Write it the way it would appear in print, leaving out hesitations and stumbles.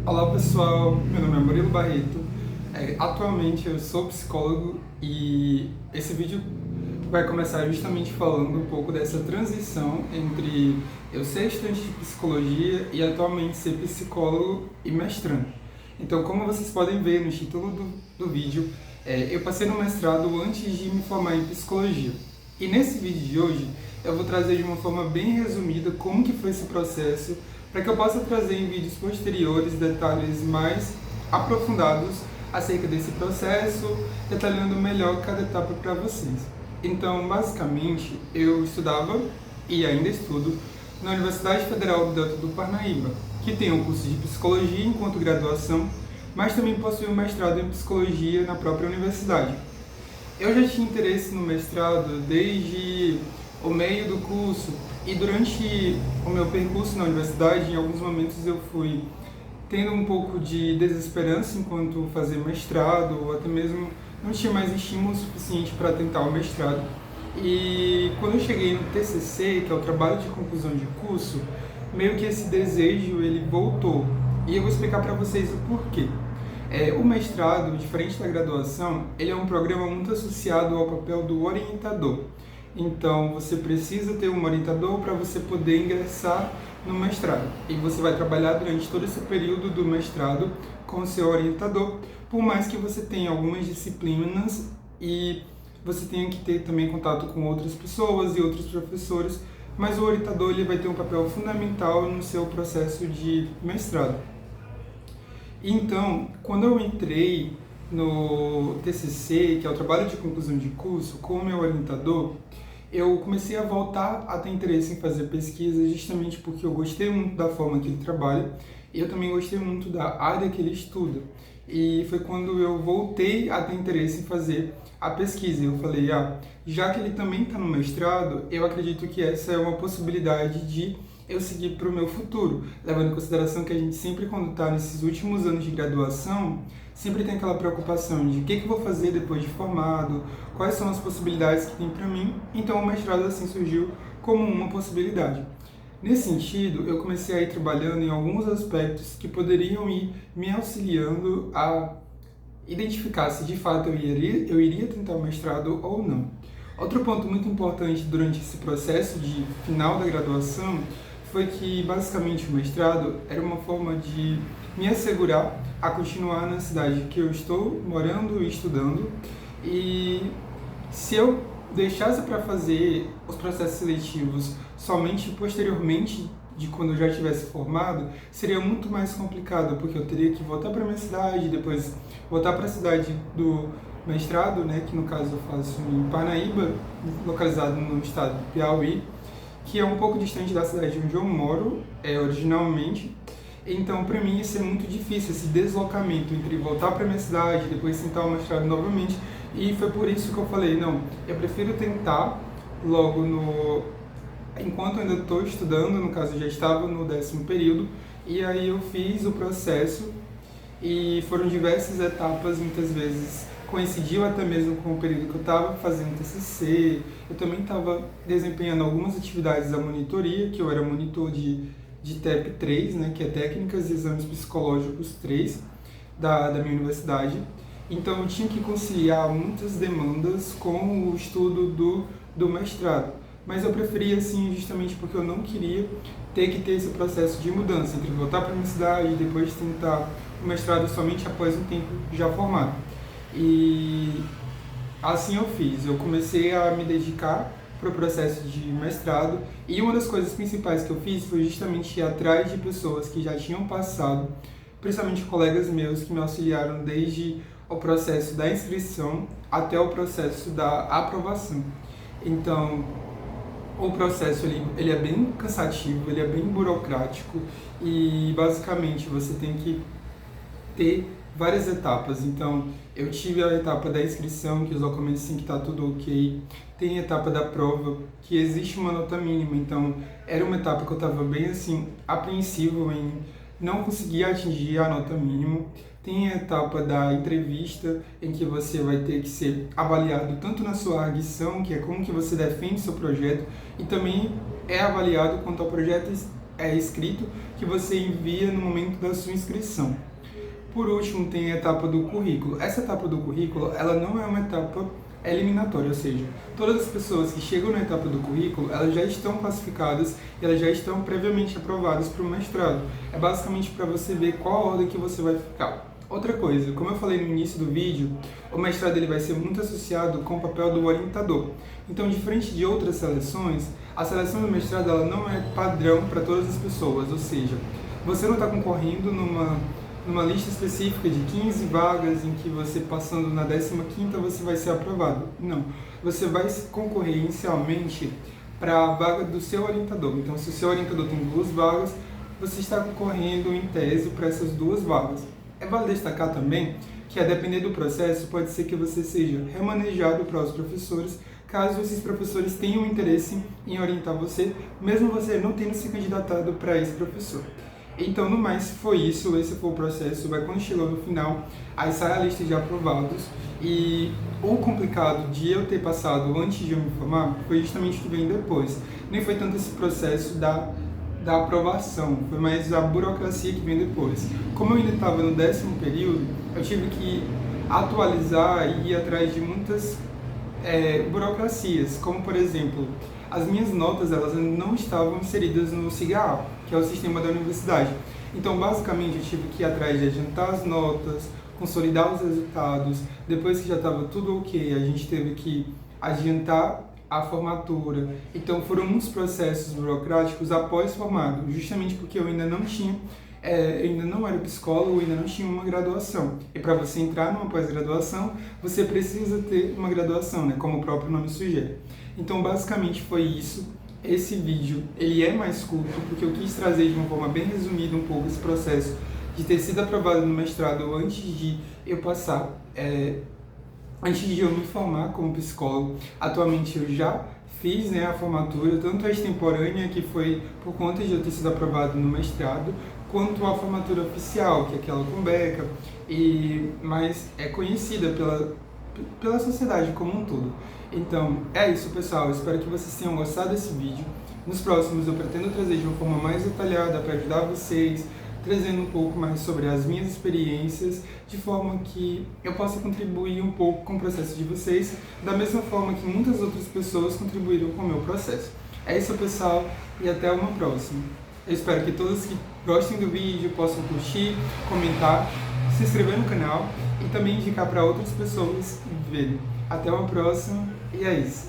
Olá pessoal, meu nome é Murilo Barreto. Atualmente eu sou psicólogo e esse vídeo vai começar justamente falando um pouco dessa transição entre eu ser estudante de psicologia e atualmente ser psicólogo e mestrando. Então, como vocês podem ver no título do vídeo, eu passei no mestrado antes de me formar em psicologia. E nesse vídeo de hoje eu vou trazer de uma forma bem resumida como que foi esse processo, para que eu possa trazer em vídeos posteriores detalhes mais aprofundados acerca desse processo, detalhando melhor cada etapa para vocês. Então, basicamente, eu estudava e ainda estudo na Universidade Federal do Delta do Parnaíba, que tem um curso de psicologia enquanto graduação, mas também possui um mestrado em psicologia na própria universidade. Eu já tinha interesse no mestrado desde o meio do curso e durante o meu percurso na universidade, em alguns momentos eu fui tendo um pouco de desesperança enquanto fazia mestrado, ou até mesmo não tinha mais estímulo suficiente para tentar o mestrado. E quando eu cheguei no TCC, que é o trabalho de conclusão de curso, meio que esse desejo ele voltou. E eu vou explicar para vocês o porquê. O mestrado, diferente da graduação, ele é um programa muito associado ao papel do orientador. Então, você precisa ter um orientador para você poder ingressar no mestrado. E você vai trabalhar durante todo esse período do mestrado com o seu orientador, por mais que você tenha algumas disciplinas e você tenha que ter também contato com outras pessoas e outros professores, mas o orientador ele vai ter um papel fundamental no seu processo de mestrado. Então, quando eu entrei no TCC, que é o trabalho de conclusão de curso, com o meu orientador, eu comecei a voltar a ter interesse em fazer pesquisa justamente porque eu gostei muito da forma que ele trabalha e eu também gostei muito da área que ele estuda. E foi quando eu voltei a ter interesse em fazer a pesquisa. Eu falei, já que ele também está no mestrado, eu acredito que essa é uma possibilidade de eu seguir para o meu futuro, levando em consideração que a gente sempre, quando está nesses últimos anos de graduação, sempre tem aquela preocupação de o que eu vou fazer depois de formado, quais são as possibilidades que tem para mim. Então o mestrado assim surgiu como uma possibilidade. Nesse sentido, eu comecei a ir trabalhando em alguns aspectos que poderiam ir me auxiliando a identificar se de fato eu iria tentar o mestrado ou não. Outro ponto muito importante durante esse processo de final da graduação foi que basicamente o mestrado era uma forma de me assegurar a continuar na cidade que eu estou morando e estudando, e se eu deixasse para fazer os processos seletivos somente posteriormente de quando eu já tivesse formado, seria muito mais complicado, porque eu teria que voltar para minha cidade, depois voltar para a cidade do mestrado, né, que no caso eu faço em Parnaíba, localizado no estado do Piauí, que é um pouco distante da cidade onde eu moro, originalmente. Então, para mim, ia ser muito difícil esse deslocamento entre voltar para minha cidade, depois tentar o mestrado novamente. E foi por isso que eu falei, não, eu prefiro tentar logo enquanto eu ainda estou estudando, no caso eu já estava no 10º período, e aí eu fiz o processo e foram diversas etapas, muitas vezes coincidiu até mesmo com o período que eu estava fazendo TCC. Eu também estava desempenhando algumas atividades da monitoria, que eu era monitor de TEP 3, né, que é Técnicas e Exames Psicológicos 3, da minha universidade. Então eu tinha que conciliar muitas demandas com o estudo do mestrado. Mas eu preferia assim justamente porque eu não queria ter que ter esse processo de mudança, entre voltar para a minha cidade e depois tentar o mestrado somente após um tempo já formado. E assim eu fiz, eu comecei a me dedicar para o processo de mestrado, e uma das coisas principais que eu fiz foi justamente ir atrás de pessoas que já tinham passado, principalmente colegas meus que me auxiliaram desde o processo da inscrição até o processo da aprovação. Então, o processo ele é bem cansativo, ele é bem burocrático e basicamente você tem que ter várias etapas. Então, eu tive a etapa da inscrição, que os documentos têm que estar tudo ok. Tem a etapa da prova, que existe uma nota mínima. Então, era uma etapa que eu estava bem assim, apreensivo em não conseguir atingir a nota mínima. Tem a etapa da entrevista, em que você vai ter que ser avaliado tanto na sua arguição, que é como que você defende seu projeto, e também é avaliado quanto ao projeto escrito que você envia no momento da sua inscrição. Por último, tem a etapa do currículo. Essa etapa do currículo, ela não é uma etapa eliminatória, ou seja, todas as pessoas que chegam na etapa do currículo, elas já estão classificadas e elas já estão previamente aprovadas para o mestrado. É basicamente para você ver qual ordem que você vai ficar. Outra coisa, como eu falei no início do vídeo, o mestrado ele vai ser muito associado com o papel do orientador. Então, diferente de outras seleções, a seleção do mestrado ela não é padrão para todas as pessoas, ou seja, você não está concorrendo numa lista específica de 15 vagas em que você passando na 15ª você vai ser aprovado. Não, você vai concorrer inicialmente para a vaga do seu orientador. Então, se o seu orientador tem 2 vagas, você está concorrendo em tese para essas 2 vagas. É válido destacar também que, a depender do processo, pode ser que você seja remanejado para os professores, caso esses professores tenham interesse em orientar você, mesmo você não tendo se candidatado para esse professor. Então, no mais, foi isso. Esse foi o processo. Quando chegou no final, aí sai a lista de aprovados. E o complicado de eu ter passado antes de eu me formar foi justamente o que veio depois. Nem foi tanto esse processo da aprovação, foi mais a burocracia que vem depois. Como eu ainda estava no 10º período, eu tive que atualizar e ir atrás de muitas burocracias, como por exemplo, as minhas notas elas não estavam inseridas no SIGA, que é o sistema da universidade. Então, basicamente, eu tive que ir atrás de adiantar as notas, consolidar os resultados. Depois que já estava tudo ok, a gente teve que adiantar a formatura. Então, foram muitos processos burocráticos após formado, justamente porque eu ainda não tinha, eu ainda não era psicólogo, ainda não tinha uma graduação. E para você entrar numa pós-graduação, você precisa ter uma graduação, né, como o próprio nome sugere. Então, basicamente, foi isso. Esse vídeo ele é mais curto porque eu quis trazer de uma forma bem resumida um pouco esse processo de ter sido aprovado no mestrado antes de eu passar, antes de eu me formar como psicólogo. Atualmente eu já fiz, né, a formatura, tanto a extemporânea, que foi por conta de eu ter sido aprovado no mestrado, quanto a formatura oficial, que é aquela com beca, mas é conhecida pela sociedade como um todo. Então, é isso, pessoal. Eu espero que vocês tenham gostado desse vídeo. Nos próximos eu pretendo trazer de uma forma mais detalhada para ajudar vocês, trazendo um pouco mais sobre as minhas experiências, de forma que eu possa contribuir um pouco com o processo de vocês, da mesma forma que muitas outras pessoas contribuíram com o meu processo. É isso, pessoal, e até uma próxima. Eu espero que todos que gostem do vídeo possam curtir, comentar, se inscrever no canal e também indicar para outras pessoas verem. Até uma próxima, e é isso.